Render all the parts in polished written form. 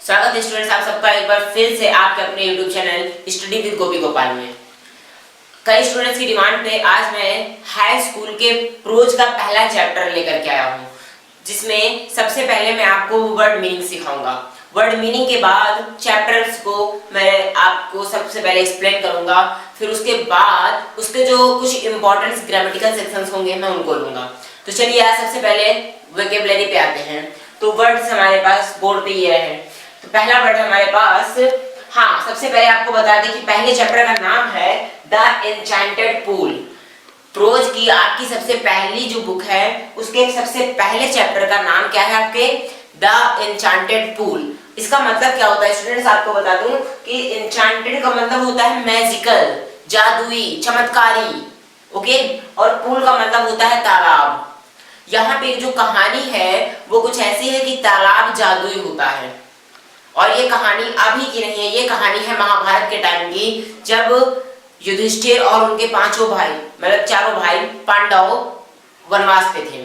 स्वागत है स्टूडेंट्स आप सबका एक बार फिर से आपके अपने YouTube चैनल स्टडी विद गोपी गोपाल में। कई स्टूडेंट्स की डिमांड पे आज मैं हाई स्कूल के प्रोज का पहला चैप्टर लेकर के आया हूँ, जिसमें सबसे पहले मैं आपको वर्ड मीनिंग सिखाऊंगा। वर्ड मीनिंग के बाद चैप्टर्स को मैं आपको सबसे पहले एक्सप्लेन करूंगा, फिर उसके बाद उसके जो कुछ इंपॉर्टेंट ग्रामेटिकल सेक्शंस होंगे मैं उनको लूंगा। तो चलिए आज सबसे पहले वोकैबुलरी पे आते हैं। तो वर्ड्स हमारे पास बोर्ड पे ये है। तो पहला वर्ड हमारे पास, हाँ सबसे पहले आपको बता दें कि पहले चैप्टर का नाम है द एन्चेंटेड पूल। प्रोज की आपकी सबसे पहली जो बुक है उसके सबसे पहले चैप्टर का नाम क्या है आपके, द एन्चेंटेड पूल। इसका मतलब क्या होता है स्टूडेंट्स, आपको बता दूं कि एन्चेंटेड का मतलब होता है मैजिकल, जादुई, चमत्कारी, ओके, और पूल का मतलब होता है तालाब। यहाँ पे जो कहानी है वो कुछ ऐसी है कि तालाब जादुई होता है, और ये कहानी अभी की नहीं है, ये कहानी है महाभारत के टाइम की, जब युधिष्ठिर और उनके पांचों भाई मतलब चारों भाई पांडव वनवास पे थे।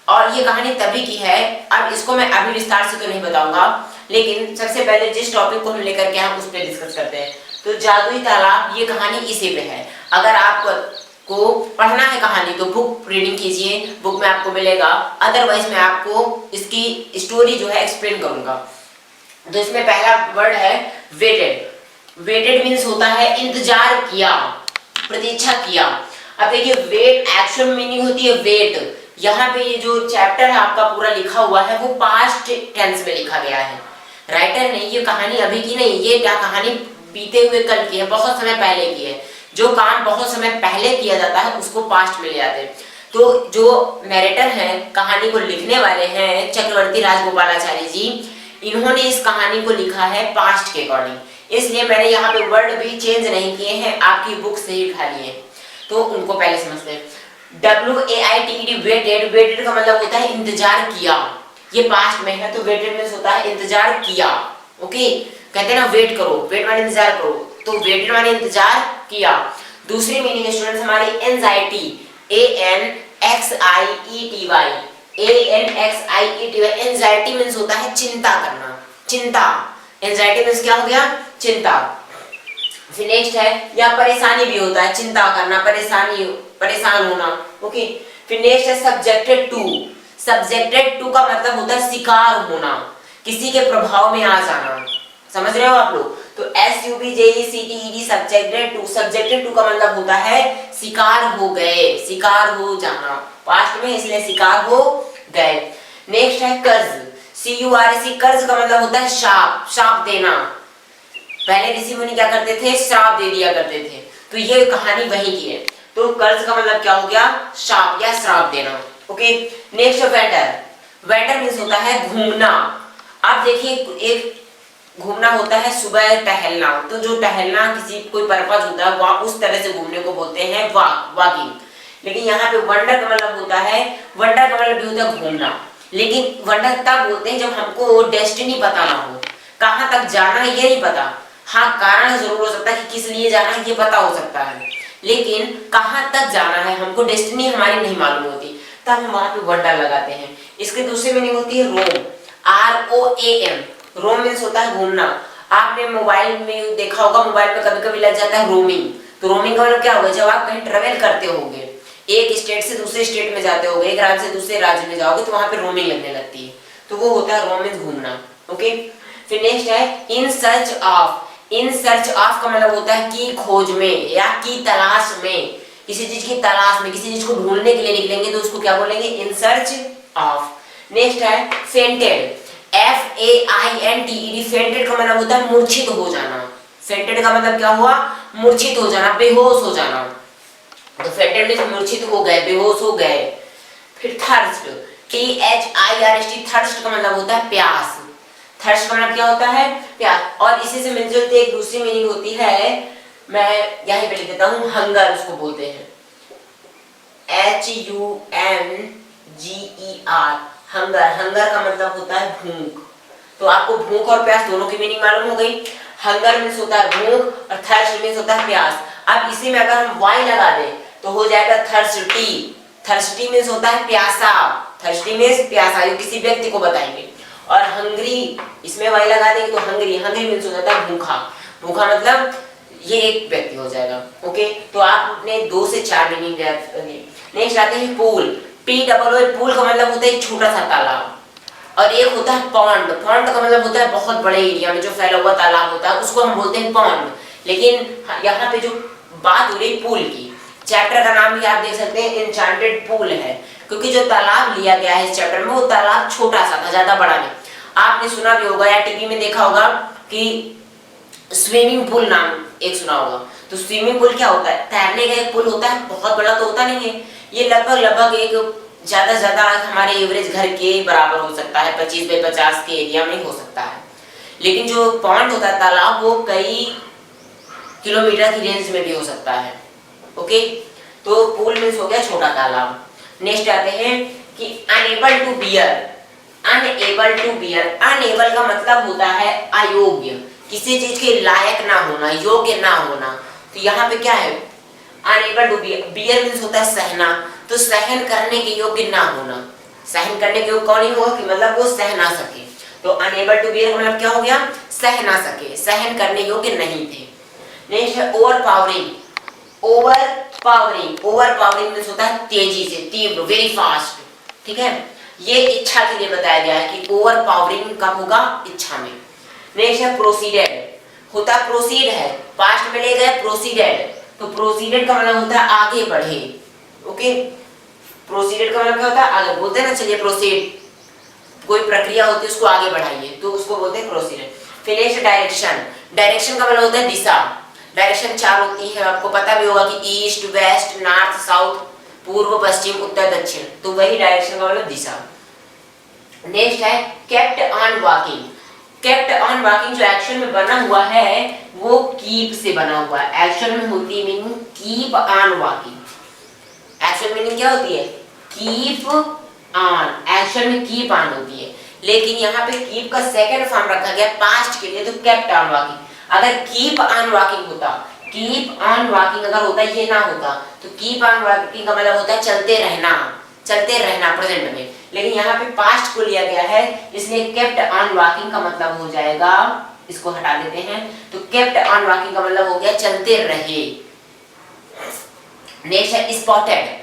और ये कहानी तभी की है। अब इसको मैं अभी विस्तार से तो नहीं बताऊंगा, लेकिन सबसे पहले जिस टॉपिक को हम लेकर के हम उस पर डिस्कस करते हैं। तो जादुई तालाब ये कहानी इसी पे है। अगर आपको पढ़ना है कहानी तो बुक रीडिंग कीजिए, बुक में आपको मिलेगा, अदरवाइज मैं आपको इसकी स्टोरी जो है एक्सप्लेन करूंगा। तो इसमें पहला वर्ड है वेटेड। वेटेड मीन्स होता है इंतजार किया, प्रतीक्षा किया। अब देखिए वेट एक्चुअल मीनिंग होती है वेट। यहाँ पे ये जो चैप्टर है आपका पूरा लिखा हुआ है वो पास्ट टेंस में लिखा गया है। राइटर ने ये कहानी अभी की नहीं, ये क्या कहानी बीते हुए कल की है, बहुत समय पहले की है। जो काम बहुत समय पहले किया जाता है उसको पास्ट में ले आते हैं। तो जो नरेटर है, कहानी को लिखने वाले हैं चक्रवर्ती राजगोपालाचारी जी, इन्होंने इस कहानी को लिखा है पास्ट के अकॉर्डिंग, इसलिए मैंने यहाँ पे वर्ड भी चेंज नहीं किए हैं, आपकी बुक से ही उठा लिए। तो उनको पहले समझते हैं। WAITED वेटेड, वेटेड का मतलब होता है इंतजार किया, ये पास्ट में है तो वेटेड मींस होता है इंतजार किया। ओके, कहते हैं ना वेट करो, वेट माने इंतजार करो, तो वेटेड माने इंतजार किया। दूसरी मीनिंग स्टूडेंट्स हमारी एंजाइटी, ANXIETY, एंजाइटी मींस होता है चिंता करना, चिंता। एंजाइटी मींस क्या हो गया, चिंता। फिर नेक्स्ट है, या परेशानी भी होता है, चिंता करना, परेशानी, परेशान होना। ओके, फिर नेक्स्ट है सब्जेक्टेड टू। सब्जेक्टेड टू का मतलब होता है शिकार होना, किसी के प्रभाव में आ जाना। समझ रहे हो आप लोग? तो SUBJECTED subjected to, subjected to का मतलब होता है शिकार हो गए, शिकार हो जाना, पास्ट में इसलिए शिकार हो गए। नेक्स्ट है कर्ज, CURC, कर्ज का मतलब होता है श्राप, श्राप देना। पहले ऋषि मुनि क्या करते थे, श्राप दे दिया करते थे, तो ये कहानी वही की है। तो कर्ज का मतलब क्या हो गया, श्राप या श्राप देना। ओके, नेक्स्ट है वेंडर। वेंडर मींस होता है घूमना। आप देखिए एक घूमना होता है सुबह टहलना, तो जो टहलना किसी कोई पर्पज होता है वह उस तरह से घूमने को बोलते हैं वॉकिंग। लेकिन यहाँ पे वंडर का मतलब होता है, वंडर का मतलब भी होता है घूमना, लेकिन वंडर तब बोलते हैं जब हमको डेस्टिनी पता ना हो, कहाँ तक जाना है ये नहीं पता। हाँ कारण जरूर हो सकता है कि किस लिए जाना है ये पता हो सकता है, लेकिन कहाँ तक जाना है हमको डेस्टिनी हमारी नहीं मालूम होती, तब हम वहां पे वंडर लगाते हैं। इसके दूसरी मीनिंग होती है रोम, ROAM। रोम मीन्स होता है घूमना। आपने मोबाइल में देखा होगा, मोबाइल में कभी कभी लग जाता है रोमिंग। तो रोमिंग का मतलब क्या होगा, जब आप कहीं ट्रेवल करते होगे, एक स्टेट से दूसरे स्टेट में जाते होगे, एक राज्य से दूसरे राज्य में जाओगे, तो वहां पे रोमिंग लगने लगती है, तो वो होता है रोम मीन्स घूमना। ओके, फिर नेक्स्ट है in search of. In search of का मतलब होता है की खोज में या की तलाश में, किसी चीज की तलाश में, किसी चीज को ढूंढने के लिए निकलेंगे तो उसको क्या बोलेंगे, इन सर्च ऑफ। नेक्स्ट है फेंटेड, FAINTED, फेंटेड का मतलब होता है मूर्छित हो जाना। फेंटेड का मतलब क्या हुआ, मूर्छित हो जाना, बेहोश हो जाना। तो फेंटेड मींस मूर्छित हो गए, बेहोश हो गए। फिर थर्स्ट, THIRST, थर्स्ट का मतलब होता है प्यास। थर्स्ट का मतलब क्या होता है, प्यास। और इसी से मिलती जुलती एक दूसरी मीनिंग होती है, मैं यहीं पे लिख देता हूँ, हंगर उसको बोलते हैं, HUNGER, हंगर। हंगर का मतलब होता है भूख। तो आपको भूख और प्यास दोनों की मीनिंग मालूम हो गई। हंगर मींस होता है भूख और थर्स्ट मींस होता है प्यास। अब इसी में अगर हम वाई लगा दें तो हो जाएगा थर्स्टी। थर्स्टी मींस होता है प्यासा, थर्स्टी मींस प्यासा, ये किसी व्यक्ति को बताएंगे। और हंग्री इसमें वाई लगा देंगे तो हंग्री, हंग्री मीन्स हो जाता है भूखा, भूखा मतलब ये एक व्यक्ति हो जाएगा। ओके, तो आपने 2 से 4 मीनिंग दिए। नेक्स्ट आते हैं pool, P double O, pool का मतलब होता है एक छोटा सा तालाब, और एक होता है पॉन्ड, पॉन्ड का मतलब होता है बहुत बड़े एरिया में जो फैला हुआ तालाब होता है उसको हम बोलते हैं पॉन्ड। लेकिन यहाँ पे जो बात हो रही पूल की, चैप्टर का नाम भी आप देख सकते हैं एन्चेंटेड पूल है, क्योंकि जो तालाब लिया गया है इस चैप्टर में वो तालाब छोटा सा था, ज्यादा बड़ा नहीं। आपने सुना भी होगा या टीवी में देखा होगा कि स्विमिंग पूल नाम एक सुना होगा। तो स्विमिंग पूल क्या होता है, तैरने का एक पूल होता है, बहुत बड़ा तो होता नहीं है, ये लगभग एक ज्यादा से ज्यादा हमारे एवरेज घर के बराबर हो सकता है, 25 बाई 50 के एरिया में हो सकता है। लेकिन जो पॉन्ड होता है तालाब वो कई किलोमीटर की रेंज में भी हो सकता है। ओके, तो पूल मीन्स हो गया छोटा तालाब। नेक्स्ट आते हैं कि unable to bear, unable to bear, unable का मतलब होता है अयोग्य, किसी चीज के लायक ना होना, योग्य ना होना। तो यहाँ पे क्या है, unable to bear, bear means होता है सहना, तो सहन करने के योग्य ना होना, सहन करने के योग्य कौन नहीं होगा कि मतलब वो सह ना सके। तो अनएबल टू बियर मतलब क्या हो गया, सह ना सके, सहन करने योग्य नहीं थे। नेक्स्ट है over powering, over powering, over powering means होता है तेजी से, तीव्र, वेरी फास्ट। ठीक है, ये इच्छा के लिए बताया गया है कि ओवर पावरिंग कब होगा, इच्छा में। नेक्स्ट है प्रोसीडेड, होता प्रोसीड है, पास्ट में ले गए प्रोसीडेड, तो प्रोसीडेड का मतलब होता है आगे बढ़े। ओके, प्रोसीडेड का मतलब क्या होता है, आगे बोलते हैं ना, चलिए प्रोसीड, कोई प्रक्रिया होती है उसको आगे बढ़ाइए तो उसको बोलते हैं प्रोसीडेड। फिर नेक्स्ट डायरेक्शन, डायरेक्शन का मतलब होता है दिशा, डायरेक्शन 4 होती है, आपको पता भी होगा कि ईस्ट, वेस्ट, नॉर्थ, साउथ, पूर्व, पश्चिम, उत्तर, दक्षिण, तो वही डायरेक्शन का मतलब दिशा। नेक्स्ट है kept on walking, kept on walking जो एक्शन में बना हुआ है वो कीप से बना हुआ है, एक्शन में होती है meaning keep on walking, action meaning क्या होती है, कीप ऑन, एक्शन में कीप ऑन होती है। लेकिन यहाँ पे कीप का सेकंड फॉर्म रखा गया पास्ट के लिए, तो केप्ट ऑन वॉकिंग। अगर कीप ऑन वॉकिंग होता, कीप ऑन वॉकिंग अगर होता, ये ना होता, तो कीप ऑन वॉकिंग का मतलब होता है चलते रहना, चलते रहना प्रेजेंट में। लेकिन यहाँ पे पास्ट को लिया गया है, इसलिए केप्ट ऑन वॉकिंग का मतलब हो जाएगा, इसको हटा देते हैं, तो केप्ट ऑन वॉकिंग का मतलब हो गया चलते रहे। नेक्स्ट है स्पॉटेड,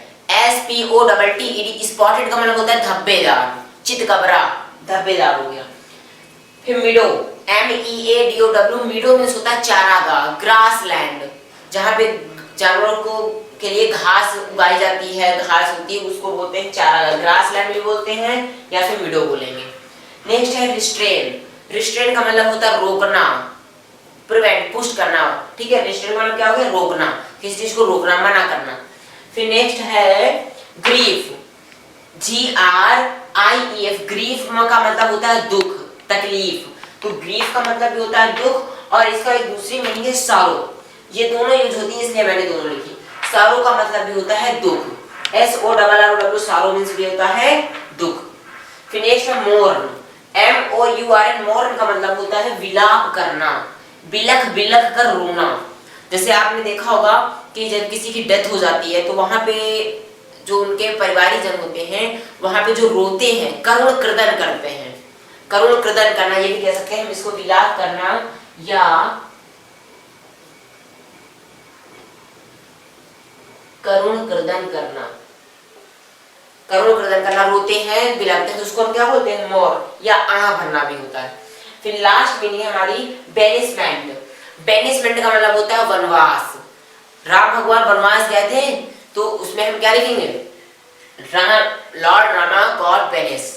SPOTTED, स्पॉटेड का मतलब होता है धब्बेदार, चितकबरा, धब्बेदार हो गया। फिर मीडो, MEADOW, मीडो मीन्स होता है चारागाह, ग्रास लैंड, जहाँ पे जानवरों को के लिए घास उगाई जाती है, घास होती है, उसको बोलते हैं चारागाह, ग्रास लैंड भी बोलते हैं या फिर मीडो बोलेंगे। नेक्स्ट है रिस्ट्रेन, रिस्ट्रेन का मतलब होता है रोकना, प्रिवेंट, पुश करना। ठीक है, रिस्ट्रेन का मतलब क्या हो गया, रोकना, किसी चीज को रोकना, मना करना। फिर नेक्स्ट है ग्रीफ, GRIEF, ग्रीफ का मतलब होता है दुख, तकलीफ, तो ग्रीफ का मतलब भी होता है दुख, और इसका एक दूसरी मीनिंग है सारो, ये दोनों यूज होती है इसलिए मैंने दोनों लिखी। सारो का मतलब भी होता है दुख, SORROW, सारो मीन्स भी होता है दुख। फिर नेक्स्ट है मोर्न, MOURN, मोर्न का मतलब होता है विलाप करना, बिलख बिलख कर रोना। जैसे आपने देखा होगा कि जब किसी की डेथ हो जाती है तो वहां पे जो उनके परिवारीजन होते हैं वहां पे जो रोते हैं, करुण क्रदन करते हैं, करुण क्रदन करना, ये भी कह सकते हैं हम इसको, विलाप करना या करुण क्रदन करना, करुण क्रदन करना, रोते हैं, बिलखते हैं, तो उसको हम क्या बोलते हैं, मोर, या आह भरना भी होता है। फिर लास्ट मीनिंग है हमारी बेनिसमेंट, बेनिसमेंट का मतलब होता है वनवास। राम भगवान वनवास गए थे तो उसमें हम क्या लिखेंगे, लॉर्ड रामा गॉड बेनिस,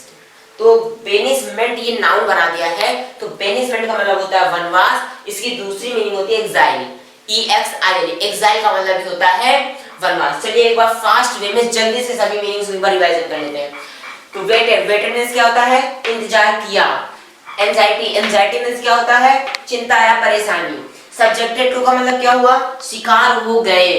तो बेनिसमेंट ये नाउन बना दिया है, तो बेनिसमेंट का मतलब होता है वनवास, इसकी दूसरी मीनिंग होती है एक्साइल, EXIL, एक्साइल का मतलब भी होता है वनवास। चलिए एक बार फास्ट वे में जल्दी से सभी मीनिंग्स एक बार रिवाइज कर लेते हैं। तो वेटेड, वेटेड मींस क्या होता है, इंतजार किया। एंजाइटी, एंजाइटी मींस क्या होता है, चिंता या परेशानी। सब्जेक्टेड टू का मतलब क्या हुआ, शिकार हो गए।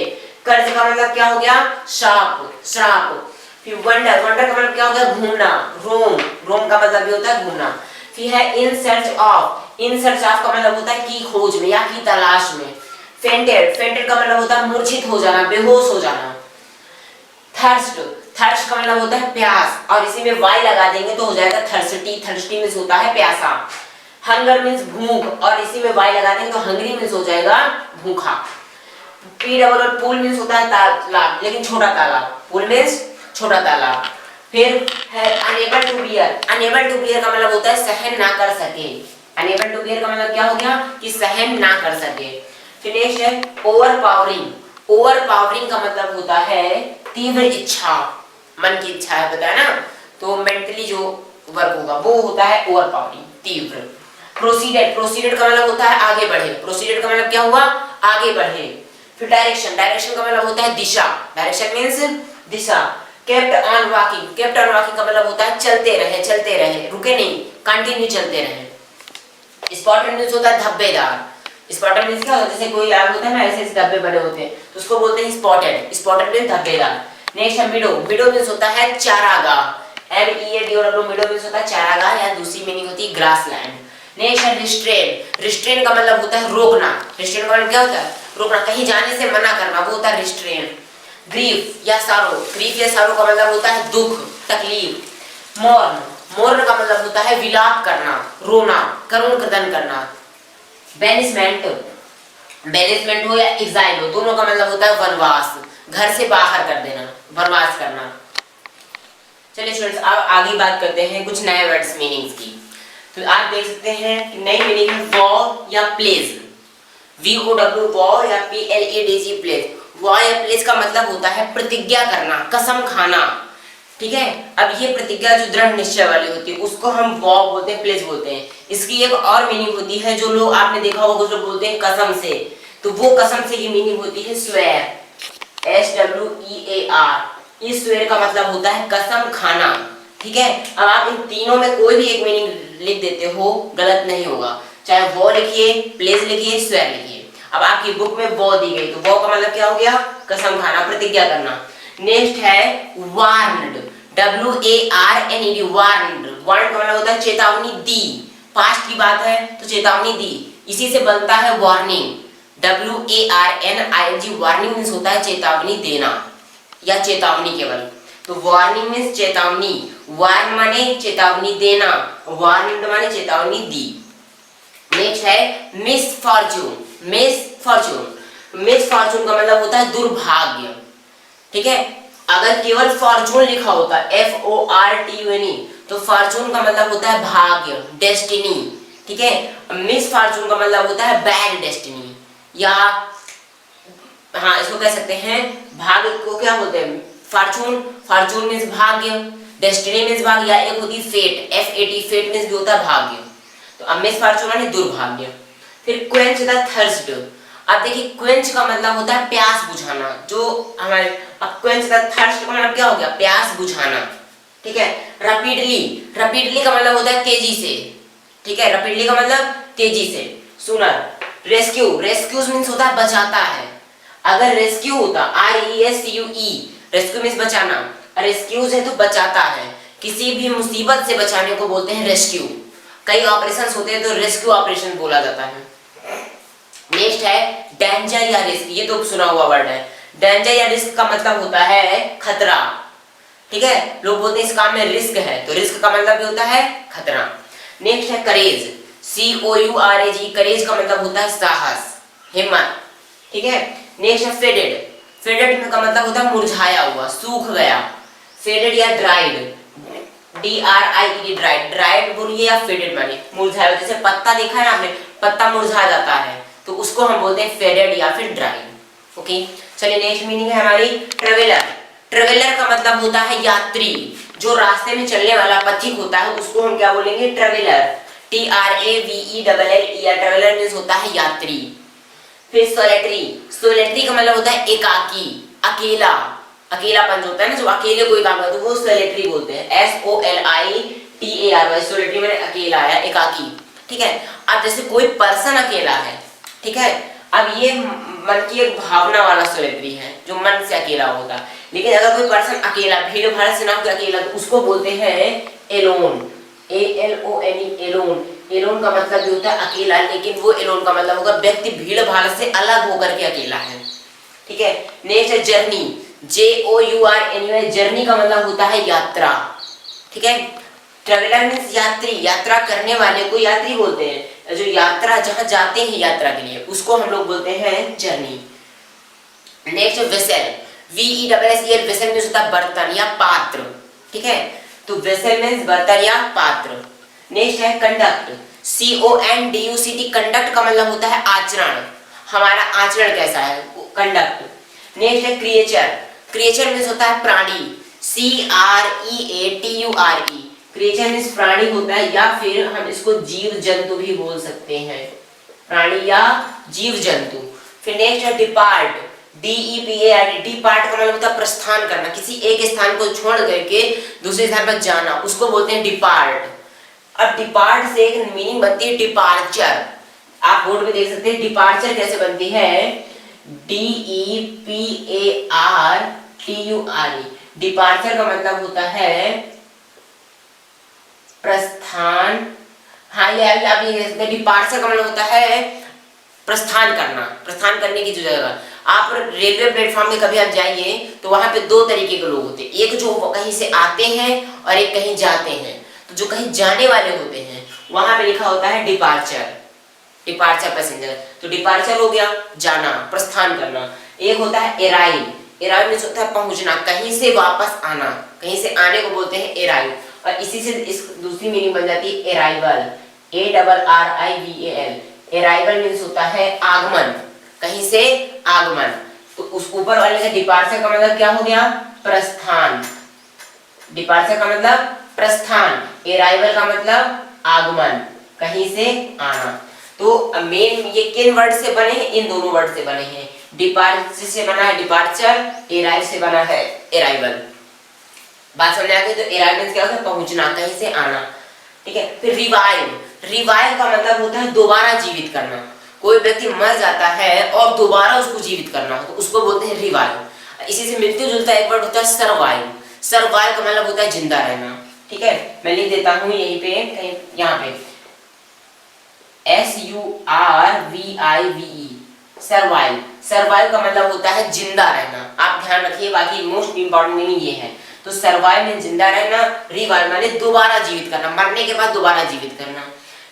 कर्ज का मतलब क्या हो गया, श्राप, श्राप। फिर वंडर, वंडर का मतलब क्या हो गया, घूमना। रोम, रोम का मतलब भी होता है घूमना। फिर है in search of, in search of का मतलब होता है की खोज में या की तलाश में। फेंटेड, फेंटेड का मतलब होता है मूर्छित हो जाना, बेहोश हो जाना। थर्स्ट, थर्स्ट का मतलब होता है प्यास, और इसी में वाई लगा देंगे तो हो जाएगा थर्स्टी। थर्स्टी मींस होता है प्यासा। हंगर मींस भूख, और इसी में वाई लगा देंगे तो हंग्री मींस हो जाएगा भूखा। पी डबल और पूल मींस होता है तालाब, लेकिन छोटा तालाब। पूल मींस छोटा तालाब। फिर है unable to bear. Unable to bear का मतलब होता है सहन ना कर सके। अनेबल टू बियर का मतलब क्या हो गया कि सहन ना कर सके। फिर नेक्स्ट है ओवर पावरिंग। ओवर पावरिंग का मतलब होता है तीव्र इच्छा, मन की इच्छा है, बताया ना, तो मेंटली जो वर्क होगा वो होता है ओवर पावरिंग, तीव्र। प्रोसीडेड। प्रोसीडेड का मतलब होता है आगे बढ़े। प्रोसीडेड का मतलब क्या हुआ, आगे बढ़े। फिर डायरेक्शन। डायरेक्शन का मतलब होता है दिशा। डायरेक्शन मींस दिशा। Kept on walking. Kept on walking का मतलब होता है चलते रहे, रुके नहीं, कंटिन्यू चलते रहे। स्पॉटेड मींस होता है धब्बेदार। स्पॉटेड मींस क्या होता है, जैसे कोई आग होता है ना, ऐसे धब्बे बने होते हैं तो उसको बोलते हैं स्पॉटेड। स्पॉटेड मींस धब्बेदार। नेक्स्ट है मिडो। मिडो मींस होता है चारागाह। MEADO। मिडो मींस होता है चारागाह, या दूसरी मीनिंग होती है ग्रासलैंड। नेक्स्ट है रिस्ट्रेन। रिस्ट्रेन का मतलब होता है रोकना। रिस्ट्रेन का मतलब क्या होता है, रोकना, कहीं जाने से मना करना, वो होता है रिस्ट्रेन। ग्रीफ या सारो। ग्रीफ या सारो का मतलब होता है दुख, तकलीफ। मोर्न। मोर्न का मतलब होता है विलाप करना, रोना, करुण क्रदन करना। बेनिसमेंट। बेनिसमेंट हो या एग्जाइल हो, दोनों का मतलब होता है वनवास, घर से बाहर कर देना, वनवास करना। चलिए स्टूडेंट्स, अब आगे बात करते हैं कुछ नए वर्ड्स मीनिंग्स की। तो आप देख सकते हैं कि नई मीनिंग है वॉ या प्लेज। VOW वॉ या PLADG प्लेज। वॉ या प्लेज का मतलब होता है प्रतिज्ञा करना, कसम खाना। ठीक है, अब ये प्रतिज्ञा जो दृढ़ निश्चय वाली होती है उसको हम वॉ बोलते हैं, प्लेज बोलते हैं। इसकी एक और मीनिंग होती है, जो लोग आपने देखा होगा कुछ लोग बोलते हैं कसम से, तो वो कसम से की मीनिंग होती है स्वेयर। SWEAR। इस स्वेयर का मतलब होता है कसम खाना। ठीक है, अब आप इन तीनों में कोई भी एक मीनिंग लिख देते हो, गलत नहीं होगा। चाहे वो लिखिए, प्लेज लिखिए, स्वेयर लिखिए। अब आपकी बुक में वो दी गई, तो वो का मतलब क्या हो गया, कसम खाना, प्रतिज्ञा करना। नेक्स्ट है वार्नड। WARNED। वार्नड। वार्न का मतलब होता है चेतावनी दी, पास्ट की बात है तो चेतावनी दी, इसी से बनता है वार्निंग। WARNING। वार्निंग मींस होता है चेतावनी देना या चेतावनी केवल, तो वार्निंग मींस चेतावनी। वार्न माने चेतावनी देना, वार्निंग माने चेतावनी दी। नेक्स्ट है मिसफॉर्चून। मिसफॉर्चून। मिसफॉर्चून का मतलब होता है दुर्भाग्य। ठीक है, अगर केवल फॉर्चून लिखा होता FORTUNE तो फॉर्चून का मतलब होता है भाग्य, डेस्टिनी। ठीक है, मिसफॉर्चून का मतलब होता है बैड डेस्टिनी, या हाँ इसको कह सकते हैं भाग्य को क्या बोलते हैं, फॉर्चून। फॉर्चून मींस भाग्य, डेस्टिनी मींस भाग्य, या एक होती फेट, FAT। फेट मींस भी होता है भाग्य। तो अब मिसफॉर्चून यानी दुर्भाग्य। फिर क्वेंच द थर्स्ट। अब देखिए क्वेंच का मतलब होता है प्यास बुझाना, जो हमारे, अब क्वेंच द थर्स्ट का मतलब क्या हो गया, प्यास बुझाना। ठीक है, रैपिडली। रैपिडली का मतलब होता है तेजी से। ठीक है, रैपिडली का मतलब तेजी से। सुनर। रेस्क्यू। रेस्क्यूज मींस होता है बचाता है। अगर रेस्क्यू होता RESCUE, रेस्क्यू मींस बचाना, रेस्क्यूज है तो बचाता है, किसी भी मुसीबत से बचाने को बोलते हैं रेस्क्यू। कई ऑपरेशंस होते हैं तो रेस्क्यू ऑपरेशन बोला जाता है। नेक्स्ट है डेंजर या रिस्क। ये तो सुना हुआ वर्ड है। डेंजर या रिस्क का मतलब होता है खतरा। ठीक है, लोग बोलते हैं इस काम में रिस्क है, तो रिस्क का मतलब भी होता है खतरा। नेक्स्ट है करेज। COURAGE। करेज का मतलब होता है साहस, हिम्मत। ठीक है, नेक्स्ट है फेडेड। फेडेड का मतलब होता है मुरझाया हुआ, सूख गया। फेडेड या ड्राइड। DRIED। ड्राइड। ड्राइड बोलिए या फेडेड मानिए, मुरझाया हुआ। जैसे पत्ता देखा है ना आपने, पत्ता मुरझा जाता है तो उसको हम बोलते हैं फेडेड या फिर ड्राइड। ओके, चलिए नेक्स्ट मीनिंग है हमारी ट्रेवलर। ट्रेवलर का मतलब होता है यात्री, जो रास्ते में चलने वाला पथिक होता है उसको हम क्या बोलेंगे, ट्रेवलर। TRAVELLER। ट्रेवलर मींस होता है यात्री। फिर सोलेटरी। सोलेटरी का मतलब होता है एकाकी, अकेला, अकेलापन जो होता है ना, जो अकेले कोई काम करता है तो वो सोलेटरी बोलते हैं। SOLITARY। सोलेटरी माने अकेला या एकाकी। ठीक है, अब जैसे कोई पर्सन अकेला है, ठीक है, अब ये मन की एक भावना वाला सोलेटरी है जो मन से अकेला होता है। लेकिन अगर कोई पर्सन अकेला, भीड़ भाड़ से ना होकर अकेला, तो उसको बोलते हैं एलोन। ALONE। एलोन। एलोन का मतलब भी होता है अकेला, लेकिन वो एलोन का मतलब होगा व्यक्ति भीड़ भाड़ से अलग होकर के अकेला है। ठीक है, नेक्स्ट है जर्नी। JOUR जर्नी का मतलब होता है यात्रा, ठीक है। ट्रेवलर मीन्स यात्री, यात्रा करने वाले को यात्री बोलते हैं। जो यात्रा जहां जाते हैं यात्रा के लिए उसको हम लोग बोलते हैं journey. Next vessel, VESSEL, vessel means होता है बर्तन या पात्र, ठीक है। तो वेसल मीन्स बर्तन या पात्र। नेक्स्ट है कंडक्ट, CONDUCT, कंडक्ट का मतलब होता है आचरण, हमारा आचरण कैसा है, कंडक्ट। नेक्स्ट है क्रिएचर, क्रिएचर मीन्स होता है प्राणी, CREATURE, क्रिएचर मीन्स प्राणी होता है, या फिर हम इसको जीव जंतु भी बोल सकते हैं, प्राणी या जीव जंतु। फिर नेक्स्ट है डिपार्ट, DEPART, डिपार्ट का मतलब होता है प्रस्थान करना, किसी एक स्थान को छोड़ करके दूसरे स्थान पर जाना, उसको बोलते हैं डिपार्ट। अब डिपार्ट से एक मीनिंग बनती है डिपार्चर, आप बोर्ड में देख सकते हैं डिपार्चर कैसे बनती है, DEPARTURE, डिपार्चर का मतलब होता है प्रस्थान। हाँ ये आप ये डिपार्चर का मतलब होता है प्रस्थान करना, प्रस्थान करने की जो जगह। आप रेलवे प्लेटफॉर्म में कभी आप जाइए तो वहां पे दो तरीके के लोग होते हैं, एक जो कहीं से आते हैं और एक कहीं जाते हैं। तो जो कहीं जाने वाले होते हैं वहां पे लिखा होता है डिपार्चर, डिपार्चर पैसेंजर। तो डिपार्चर हो गया जाना, प्रस्थान करना। एक होता है एराइव, एराइव मींस होता है पहुंचना, कहीं से वापस आना, कहीं से आने को बोलते हैं एराइव। और इसी से इस दूसरी मीनिंग बन जाती है एराइवल, ARRIVAL, एराइवल मींस होता है आगमन, कहीं से आगमन। तो उस ऊपर वाले का डिपार्चर का मतलब क्या हो गया, प्रस्थान, डिपार्चर का मतलब प्रस्थान, एराइवल का मतलब आगमन, कहीं से आना। तो मेन ये किन वर्ड से बने हैं, इन दोनों वर्ड से बने हैं, डिपार्चर से बना है डिपार्चर, एराइव से बना है एराइवल। बात समझ आ गई। तो एराइव मींस क्या होता है पहुंचना, कहीं से आना, ठीक है। फिर रिवाइव, रिवाइव का मतलब होता है दोबारा जीवित करना, कोई व्यक्ति मर जाता है और दोबारा उसको जीवित करना तो उसको बोलते हैं रिवाइव। इसी से मिलते जुलता एक वर्ड होता है सर्वाइव, सर्वाइव का मतलब होता है जिंदा रहना, ठीक है। मैं लिख देता हूं यहीं पे, यहाँ पे SURVIVE, सर्वाइव। सर्वाइव का मतलब होता है जिंदा रहना, आप ध्यान रखिए, बाकी मोस्ट इंपॉर्टेंट मीनिंग ये है। तो सर्वाइव में जिंदा रहना, रिवाइव माने दोबारा जीवित करना, मरने के बाद दोबारा जीवित करना।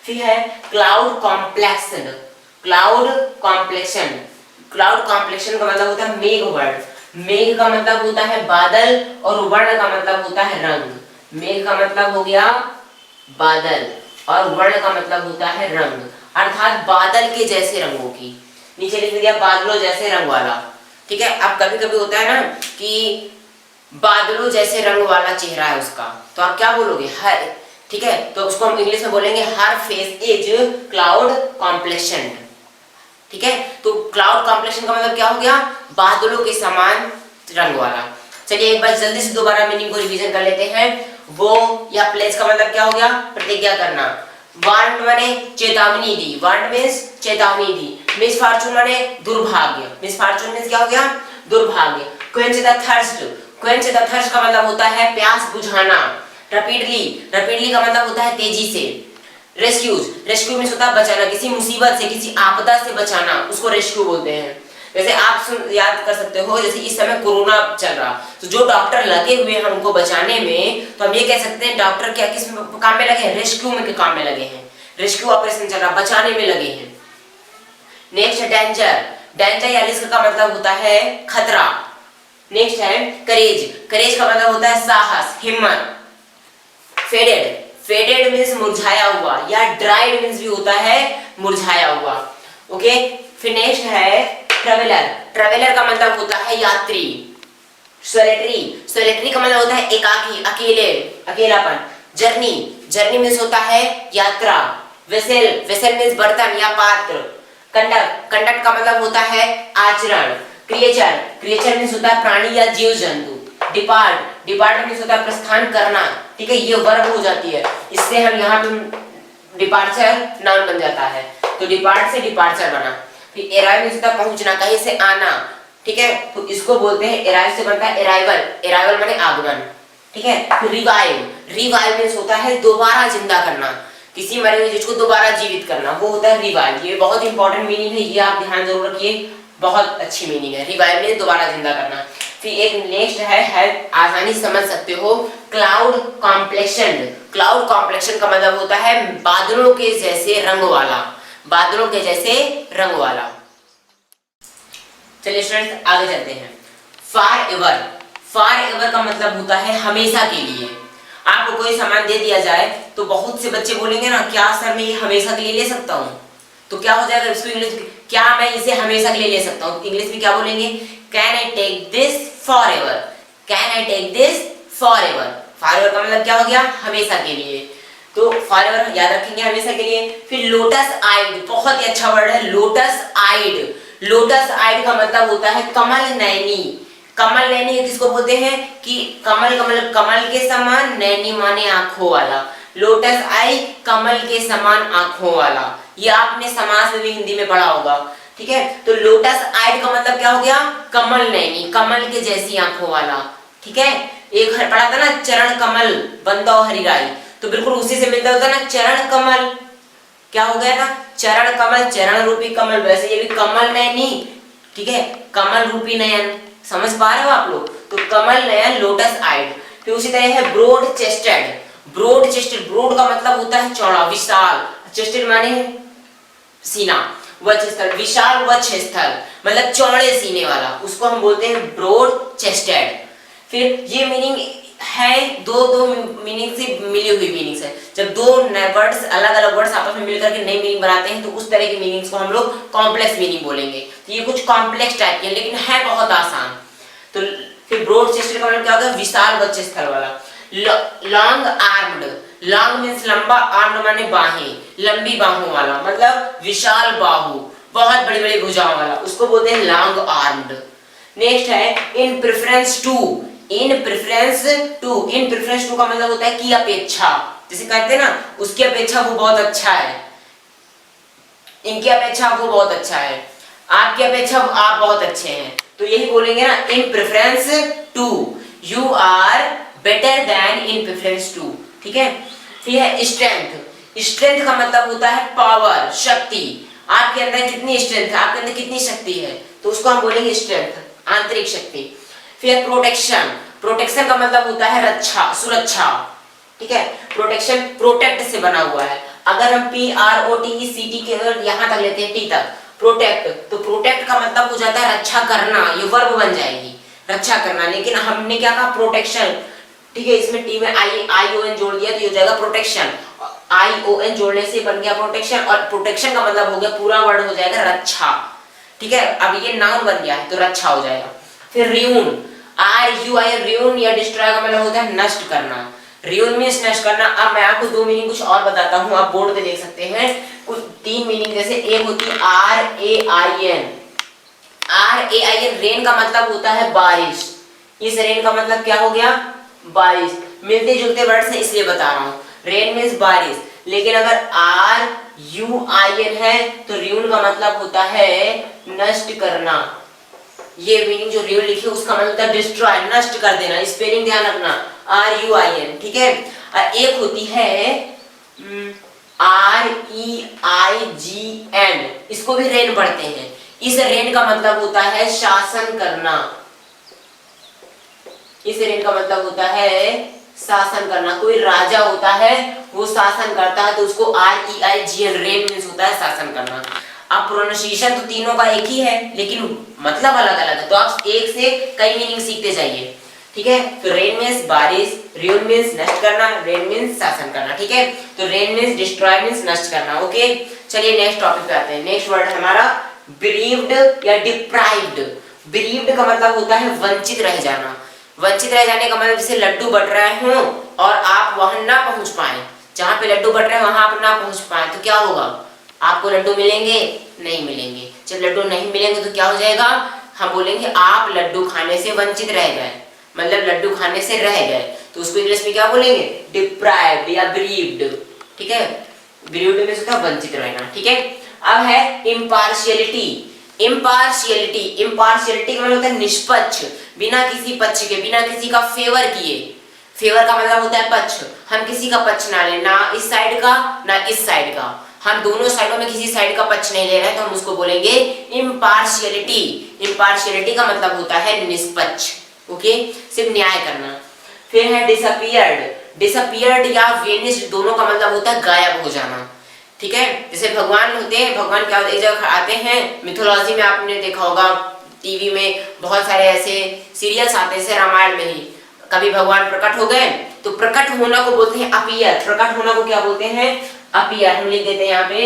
फिर है cloud complexion, cloud complexion, cloud complexion का मतलब होता है मेघ वर्ण, मेघ का मतलब होता है बादल और वर्ण का मतलब होता है रंग। मेघ का मतलब हो गया बादल और वर्ण का मतलब होता है रंग, अर्थात बादल के जैसे रंगों की, नीचे लिख दिया बादलों जैसे रंग वाला, ठीक है। अब कभी कभी होता है ना कि बादलों जैसे रंग वाला चेहरा है उसका, तो आप क्या बोलोगे, हर, ठीक है। तो उसको हम इंग्लिश में बोलेंगे हर फेस इज क्लाउड कॉम्प्लेक्शन, ठीक है। तो क्लाउड कॉम्प्लेक्शन का मतलब क्या हो गया, बादलों के समान रंग वाला। चलिए एक बार जल्दी से दोबारा मीनिंग को रिवीजन कर लेते हैं। वो या प्लेस का मतलब क्या हो गया, प्रतिज्ञा करना। वार्न माने चेतावनी दी, वार्न मींस चेतावनी दी। मिसफॉर्चून माने दुर्भाग्य, मिसफॉर्चून मींस क्या हो गया, दुर्भाग्य। Quench the thirst, quench the thirst का मतलब होता है प्यास बुझाना। रैपिडली, रैपिडली का मतलब होता है तेजी से। रेस्क्यूज, रेस्क्यू मींस होता है बचाना, किसी मुसीबत से, किसी आपदा से बचाना, उसको रेस्क्यू बोलते हैं। जैसे आप याद कर सकते हो, जैसे इस समय कोरोना चल रहा, तो जो डॉक्टर लगे हुए हैं हमको बचाने में, तो हम ये कह सकते हैं डॉक्टर क्या किस काम में लगे हैं, रेस्क्यू में के काम में लगे हैं, रेस्क्यू ऑपरेशन चल रहा, बचाने में लगे हैं। नेक्स्ट है डेंजर, डेंजर या रिस्क का मतलब होता है खतरा। नेक्स्ट है करेज, करेज का मतलब होता है साहस, हिम्मत। फेडेड, फेडेड मींस मुरझाया हुआ, या ड्राइड मींस भी होता है मुरझाया हुआ, ओके। फिर नेक्स्ट है ट्रेवलर, ट्रेवलर का मतलब होता है यात्री। सोलिटरी, सोलिटरी का मतलब होता है एकाकी, अकेले, अकेलापन। जर्नी, जर्नी मींस होता है यात्रा। वेसल, वेसल मींस बर्तन या पात्र। कंडक्ट, कंडक्ट का मतलब होता है आचरण। क्रिएचर, क्रिएचर मींस होता है प्राणी या जीव जंतु। डिपार्ट, डिपार्ट मींस होता है प्रस्थान करना, ठीक है, ये वर्ब हो जाती है, इससे हम यहाँ पे डिपार्चर नाउन बन जाता है, तो डिपार्ट से डिपार्चर बना। फिर एराइव मींस होता है पहुंचना, कहीं से आना, ठीक है, तो इसको बोलते हैं एराइव से बनता है एराइवल, एराइवल माने आगमन, ठीक है। फिर रिवाइव, रिवाइव मींस होता है दोबारा जिंदा करना, किसी मरे हुए चीज को दोबारा जीवित करना, वो होता है रिवाइव। ये बहुत इंपॉर्टेंट मीनिंग है, ये आप ध्यान जरूर रखिए, बहुत अच्छी मीनिंग है। रिवाइव मींस दोबारा जिंदा करना। फिर एक नेक्स्ट है आसानी से समझ सकते हो, क्लाउड कॉम्प्लेक्शन। क्लाउड कॉम्प्लेक्शन का मतलब होता है बादलों के जैसे रंग वाला, बादलों के जैसे रंग वाला। चलिए स्टूडेंट्स आगे चलते हैं। फॉर एवर, फॉर एवर का मतलब होता है हमेशा के लिए। आपको कोई सामान दे दिया जाए तो बहुत से बच्चे बोलेंगे ना, क्या सर मैं ये हमेशा के लिए ले सकता हूँ? तो क्या हो जाएगा इसको इंग्लिश, क्या मैं इसे हमेशा के लिए ले सकता हूँ? इंग्लिश में क्या बोलेंगे? Can I take this forever, can I take this forever. Forever का मतलब क्या हो गया? हमेशा के लिए। तो फॉर एवर याद रखेंगे हमेशा के लिए। फिर लोटस आइड, बहुत ही अच्छा वर्ड है लोटस आइड। लोटस आइड का मतलब होता है कमल नैनी। कमल नैनी किसको बोलते हैं? कि कमल, कमल कमल के समान, नैनी माने आंखों वाला। लोटस आई कमल के समान आंखों वाला, ये आपने समास में भी हिंदी में पढ़ा होगा। ठीक है, तो लोटस आइड का मतलब क्या हो गया? कमल नैनी, कमल के जैसी आंखों वाला। ठीक है, एक पढ़ा था ना चरण कमल बंदो हरिराई, तो बिल्कुल उसी से मिलता होता ना चरण कमल। क्या हो गया ना? चरण कमल, चरण रूपी कमल, वैसे ये भी कमल नैनी। ठीक है, कमल रूपी नयन, समझ पा रहे हो आप लोग? तो कमल नयन लोटस आइड। फिर उसी तरह है broad chested. Broad chested, broad का मतलब होता है चौड़ा, विशाल, चेस्टेड माने सीना, वक्षस्थल, विशाल वक्षस्थल मतलब चौड़े सीने वाला, उसको हम बोलते हैं ब्रॉड चेस्टेड। फिर ये मीनिंग है दो मीनिंग से मिली हुई मीनिंग्स है। जब दो वर्ड्स, अलग अलग वर्ड्स आपस में मिलकर के नई मीनिंग बनाते हैं तो उस तरह की मीनिंग्स को हम लोग कॉम्प्लेक्स मीनिंग बोलेंगे। तो ये कुछ कॉम्प्लेक्स टाइप के लेकिन है बहुत आसान। तो फिर ब्रॉड चेस्टेड का मतलब क्या होगा? विशाल वक्षस्थल वाला। लॉन्ग आर्म्ड, लॉन्ग मींस लंबा, आर्म्ड माने बाहें, लंबी बाहों वाला, मतलब विशाल बाहु, बहुत बड़ी बड़ी भुजाओं वाला, उसको बोलते हैं लॉन्ग आर्म्ड। नेक्स्ट है in preference to. In preference to, in preference to का मतलब होता है की अपेक्षा, जैसे कहते हैं ना उसकी अपेक्षा वो बहुत अच्छा है, इनकी अपेक्षा वो बहुत अच्छा है, आपकी अपेक्षा आप बहुत अच्छे हैं, तो यही बोलेंगे ना in preference to, you are better than in preference to. ठीक है, फिर है स्ट्रेंथ। स्ट्रेंथ का मतलब होता है पावर, शक्ति, आपके अंदर कितनी स्ट्रेंथ है, आपके अंदर कितनी शक्ति है, तो उसको हम बोलेंगे स्ट्रेंथ, आंतरिक शक्ति। फिर प्रोटेक्शन। प्रोटेक्शन का मतलब होता है रक्षा, सुरक्षा। ठीक है, प्रोटेक्शन प्रोटेक्ट से बना हुआ है। अगर हम PROTECT के यहां तक लेते हैं टी तक, प्रोटेक्ट, तो प्रोटेक्ट का मतलब हो जाता है रक्षा करना, ये वर्ब बन जाएगी रक्षा करना, लेकिन हमने क्या कहा? प्रोटेक्शन। ठीक है, इसमें टी में ION जोड़ दिया तो ये हो जाएगा प्रोटेक्शन, ION जोड़ने से बन गया प्रोटेक्शन, और प्रोटेक्शन का मतलब हो गया पूरा वर्ड हो जाएगा रक्षा। ठीक है, अब ये नाउन बन गया है तो रक्षा हो जाएगा। फिर रियून, RUIN, रियून या डिस्ट्रॉय का मतलब होता है नष्ट करना। रियून मींस नष्ट करना। अब मैं आपको दो मीनिंग कुछ और बताता हूँ, आप बोर्ड पे देख सकते हैं कुछ तीन मीनिंग, जैसे एक होती है RAIN। RAIN रेन का मतलब होता है बारिश, इस रेन का मतलब क्या हो गया? बारिश। मिलते जुलते वर्ड से इसलिए बता रहा हूँ, रेन मींस बारिश, लेकिन अगर RUIN है तो रियून का मतलब होता है नष्ट करना। ये मीनिंग जो रियून लिखी है उसका मतलब होता है डिस्ट्रॉय, नष्ट कर देना, स्पेलिंग ध्यान रखना, RUIN। ठीक है, और एक होती है REIGN, इसको भी रेन पढ़ते हैं, इस रेन का मतलब होता है शासन करना, इस रेन का मतलब होता है शासन करना। कोई राजा होता है वो शासन करता है तो उसको REIGN, रेन मींस होता है शासन करना। अब प्रोनाउंसिएशन तो तीनों का एक ही है लेकिन मतलब अलग अलग है, तो आप एक से कई मीनिंग सीखते जाइए। ठीक है, तो रेन मींस बारिश, रियून मींस नष्ट करना, रेन मींस शासन करना। ठीक है, तो रेन मींस डिस्ट्रॉय मींस नष्ट करना। ओके, चलिए नेक्स्ट टॉपिक पे आते हैं। नेक्स्ट वर्ड है हमारा bereaved या deprived। bereaved का मतलब होता है वंचित रह जाना। वंचित रह जाने का मतलब जैसे लड्डू बट रहे हों और आप वहां ना पहुंच पाए, जहां पे लड्डू बट रहे हैं वहां आप ना पहुंच पाए तो क्या होगा? आपको लड्डू मिलेंगे? नहीं मिलेंगे। जब लड्डू नहीं मिलेंगे तो क्या हो जाएगा? हम बोलेंगे आप लड्डू खाने से वंचित रह गए, मतलब लड्डू खाने से रह गए, तो उसको इंग्लिश में क्या बोलेंगे? डिप्राइव्ड या bereaved। ठीक है, bereaved में होता है वंचित रहना। ठीक है, अब है इम्पार्शियलिटी। इम्पार्शियलिटी, इम्पार्शियलिटी का मतलब होता है निष्पक्ष, बिना किसी पक्ष के, बिना किसी का फेवर किए। फेवर का मतलब होता है पक्ष, हम किसी का पक्ष ना ले, ना इस साइड का ना इस साइड का, हम दोनों साइडों में किसी साइड का पक्ष नहीं ले रहे हैं, तो हम उसको बोलेंगे इम्पार्शियलिटी। इम्पार्शियलिटी का मतलब होता है निष्पक्ष। ओके, सिर्फ न्याय करना। फिर है डिसअपियर्ड। डिसअपियर्ड या वेनिश्ड दोनों का मतलब होता है गायब हो जाना, ठीक है। जैसे भगवान होते हैं, भगवान क्या एक जगह आते हैं, मिथोलॉजी में आपने देखा होगा, टीवी में बहुत सारे ऐसे सीरियल्स आते हैं, जैसे रामायण में ही कभी भगवान प्रकट हो गए तो प्रकट होना को बोलते हैं अपीयर। प्रकट होना को क्या बोलते हैं? अपीयर। हम लिख देते हैं यहाँ पे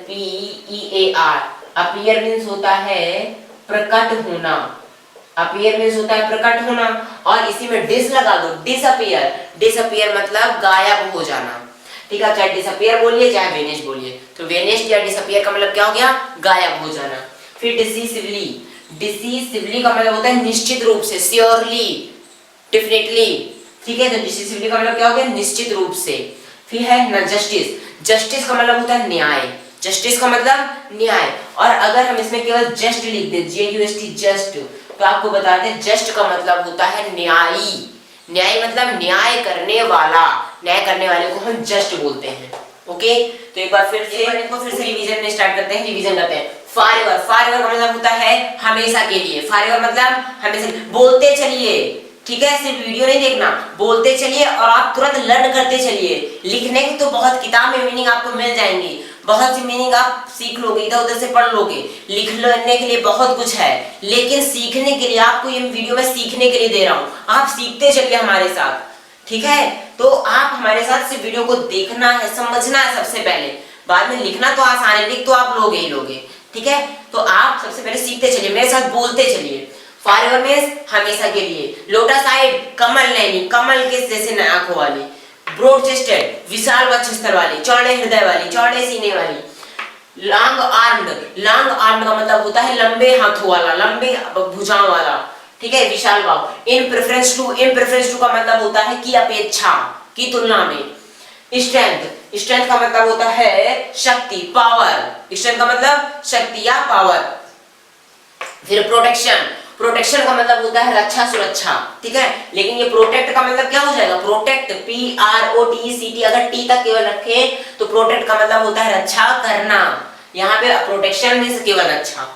APPEAR। अपीयर मीन्स होता है प्रकट होना। अपीयर मीन्स होता है प्रकट होना, और इसी में डिस लगा दो, डिसअपियर। डिसअपियर मतलब गायब हो जाना, ठीक है। चाहे डिसअपियर बोलिए चाहे वेनिश बोलिए, तो वेनिश या डिसअपियर का मतलब क्या हो गया? गायब हो जाना। फिर डिसीसिवली। डिसीसिवली का मतलब होता है निश्चित रूप से, श्योरली, डेफिनेटली, ठीक है। तो डिसीसिवली का मतलब क्या हो गया? निश्चित रूप से। फिर है जस्टिस। जस्टिस का मतलब होता है न्याय। जस्टिस का मतलब न्याय। और अगर हम इसमें केवल जस्ट लिख दे, JUST, जस्ट, तो आपको बता दें जस्ट का मतलब होता है न्यायी। न्याय मतलब न्याय करने वाला। न्याय करने वाले को हम जस्ट बोलते हैं, ओके। तो एक बार फिर से रिवीजन में स्टार्ट करते हैं, रिवीजन करते हैं। फॉरएवर। फॉरएवर का मतलब होता है हमेशा के लिए। फॉरएवर मतलब हमेशा। बोलते चलिए, ठीक है, सिर्फ वीडियो नहीं देखना, बोलते चलिए और आप तुरंत लर्न करते चलिए। लिखने की तो बहुत किताब में मीनिंग आपको मिल जाएंगी, बहुत सी मीनिंग आप सीख लोगे, इधर उधर से पढ़ लोगे। लिखने के लिए बहुत कुछ है, लेकिन सीखने के लिए आपको ये वीडियो में सीखने के लिए दे रहा हूँ, आप सीखते चलिए हमारे साथ, ठीक है। तो आप हमारे साथ से वीडियो को देखना है, समझना है सबसे पहले, बाद में लिखना तो आसान है, लिख तो आप लोगे ही लोगे, ठीक है। तो आप सबसे पहले सीखते चलिए, मेरे साथ बोलते चलिए। फॉरएवर मींस हमेशा के लिए। लोटस आइड, कमल नैनी, कमल के जैसे आंखों वाली। ब्रॉड चेस्टेड, विशाल वक्षस्थल वाली, चौड़े हृदय वाली, चौड़े सीने वाली। Long armed. लॉन्ग आर्म्ड का मतलब होता है लंबे हाथों वाला, लंबे भुजाओं वाला, ठीक है, विशाल बाहु। In preference to. In preference to का मतलब होता है की अपेक्षा, की तुलना में। स्ट्रेंथ। स्ट्रेंथ का मतलब होता है शक्ति, पावर। स्ट्रेंथ का मतलब शक्ति या पावर। फिर प्रोटेक्शन। प्रोटेक्शन का मतलब होता है रक्षा, सुरक्षा, ठीक है। लेकिन ये प्रोटेक्ट का मतलब क्या हो जाएगा? प्रोटेक्ट, PROTECT, अगर टी तक केवल रखे तो प्रोटेक्ट का मतलब होता है रक्षा करना। यहाँ पे प्रोटेक्शन मींस केवल रक्षा।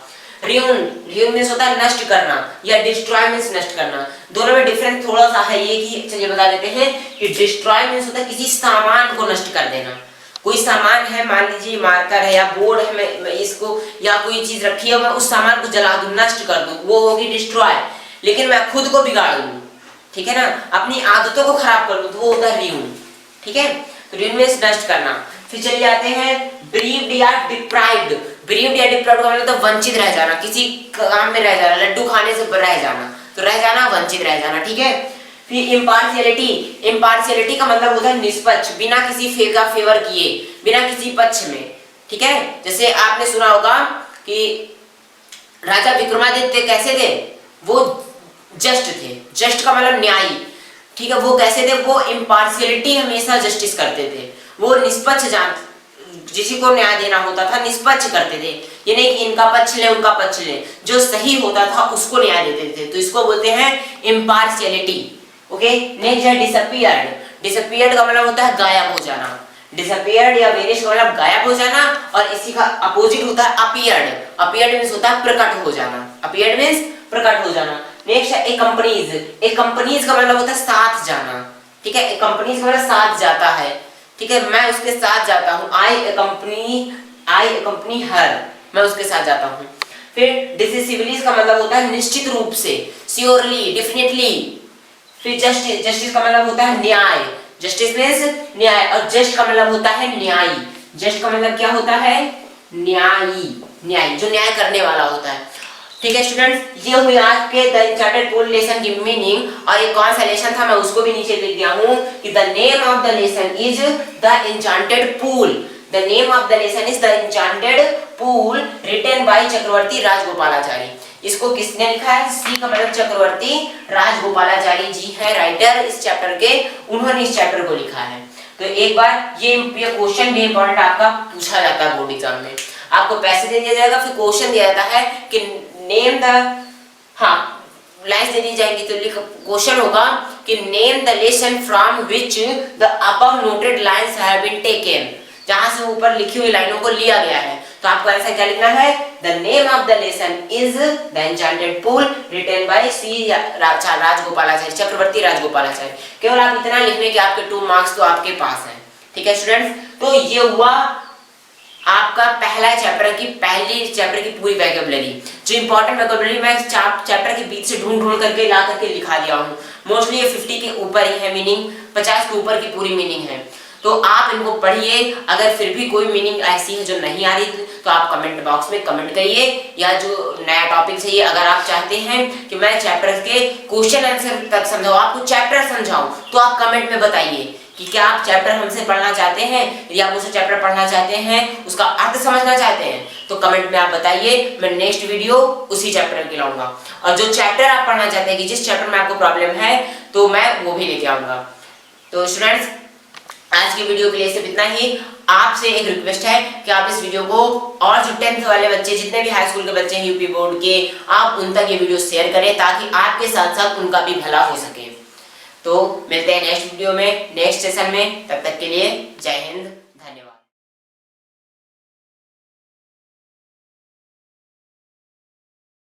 रियून। रियून मींस होता है नष्ट करना, या डिस्ट्रॉय मींस नष्ट करना। दोनों में डिफरेंस थोड़ा सा है, ये कि चलिए बता देते हैं कि डिस्ट्रॉय मींस होता है किसी सामान को नष्ट कर देना। कोई सामान है, मान लीजिए मार्कर है या बोर्ड है, मैं इसको या कोई चीज रखी है, मैं उस सामान को जला दूं, नष्ट कर दूं, वो होगी डिस्ट्रॉय। लेकिन मैं खुद को बिगाड़ दूं, ठीक है ना, अपनी आदतों को खराब कर दूं, तो वो होता है रियून, ठीक है। तो रियून मींस नष्ट करना। फिर चलिए आते हैं ब्रीव्ड या डिप्राइव्ड। ब्रीव्ड या डिप्राइव्ड का मतलब वंचित रह जाना, किसी काम में रह जाना, लड्डू खाने से रह जाना, तो रह जाना, वंचित रह जाना, ठीक है। फिर इम्पार्शियलिटी। इम्पार्शियलिटी का मतलब होता है निष्पक्ष, बिना किसी फेवर किए, बिना किसी पक्ष में, ठीक है। जैसे आपने सुना होगा कि राजा विक्रमादित्य कैसे थे? वो जस्ट थे। जस्ट का मतलब न्यायी, ठीक है। वो कैसे थे? वो इम्पार्शियलिटी, हमेशा जस्टिस करते थे, वो निष्पक्ष जान, जिसी को न्याय देना होता था निष्पक्ष करते थे। ये नहीं कि इनका पक्ष ले उनका पक्ष ले, जो सही होता था उसको न्याय देते थे, तो इसको बोलते हैं इम्पार्शियलिटी, ओके। नेक्स्ट है डिसअपियर्ड। डिसअपियर्ड का मतलब होता है गायब हो जाना। डिसअपियर्ड या वेनिश का मतलब गायब हो जाना, और इसी का अपोजिट होता है अपीयर्ड। अपीयर्ड मींस होता है प्रकट हो जाना। अपीयर्ड मींस प्रकट हो जाना। नेक्स्ट है एकम्पनीज। एकम्पनीज का मतलब होता है साथ जाना, ठीक है। एकम्पनीज का मतलब साथ जाता है, ठीक है, मैं उसके साथ जाता हूँ। आई अकम्पनी हर, मैं उसके साथ जाता हूँ। फिर डिसिसिवली का मतलब होता है निश्चित रूप से, श्योरली, डेफिनेटली। फिर जस्टिस। जस्टिस का मतलब होता है न्याय। जस्टिस मींस न्याय, और जस्ट का मतलब होता है न्यायी। जस्ट का मतलब क्या होता है? न्यायी, न्याय, जो न्याय करने वाला होता है, ठीक है स्टूडेंट्स। ये हुई आज के द एन्चेंटेड पूल लेसन की मीनिंग। और एक कौन सा लेसन था मैं उसको भी नीचे लिख दिया हूँ कि the name of the lesson is the enchanted pool. The name of the lesson is the enchanted pool, written by Chakravarti Rajagopalachari. इसको किसने लिखा है? सी का मतलब चक्रवर्ती राजगोपालाचारी जी है राइटर इस चैप्टर के, उन्होंने इस चैप्टर को लिखा है। तो एक बार ये क्वेश्चन भी इंपॉर्टेंट आपका पूछा जाता है बोर्ड एग्जाम में, आपको पैसे दे दिया जाएगा, फिर क्वेश्चन दिया जाता है कि नेम द, हाँ लाइन्स दे दी जाएगी, तो क्वेश्चन होगा कि name the lesson from which the above noted lines have been taken, जहां से ऊपर लिखी हुई लाइनों को लिया गया है। तो तो आपको आंसर क्या लिखना है? The name of the lesson is the enchanted pool written by C Rajagopalachari, Chakravarti Rajagopalachari. केवल आप इतना लिखने के आपके 2 मार्क्स तो आपके पास हैं। ठीक है स्टूडेंट्स, तो ये हुआ आपका पहली चैप्टर की पूरी वोकैबुलरी। जो इंपॉर्टेंट वोकैबुलरी मैं चैप्टर के बीच से ढूंढ करके ला करके लिखा दिया हूँ। मोस्टली ये 50 के ऊपर ही है मीनिंग, 50 के ऊपर की पूरी मीनिंग है। तो आप इनको पढ़िए। अगर फिर भी कोई मीनिंग ऐसी है जो नहीं आ रही तो आप कमेंट बॉक्स में कमेंट करिए, या जो नया टॉपिक चाहिए, अगर आप चाहते हैं कि मैं चैप्टर के क्वेश्चन आंसर तक समझाऊं, आपको चैप्टर समझाऊं, तो आप कमेंट में बताइए कि क्या आप चैप्टर हमसे पढ़ना चाहते हैं, या मुझसे चैप्टर पढ़ना चाहते हैं, उसका अर्थ समझना चाहते हैं, तो कमेंट में आप बताइए। मैं नेक्स्ट वीडियो उसी चैप्टर की लाऊंगा, और जो चैप्टर आप पढ़ना चाहते हैं कि जिस चैप्टर में आपको प्रॉब्लम है तो मैं वो भी लेके आऊंगा। तो स्टूडेंट्स, आज की वीडियो के लिए सिर्फ इतना ही। आपसे एक रिक्वेस्ट है कि आप इस वीडियो को और जो 10th वाले बच्चे, जितने भी हाई स्कूल के बच्चे हैं यूपी बोर्ड के, आप उन तक ये वीडियो शेयर करें ताकि आपके साथ साथ उनका भी भला हो सके। तो मिलते हैं नेक्स्ट वीडियो में, नेक्स्ट सेशन में। तब तक के लिए जय हिंद।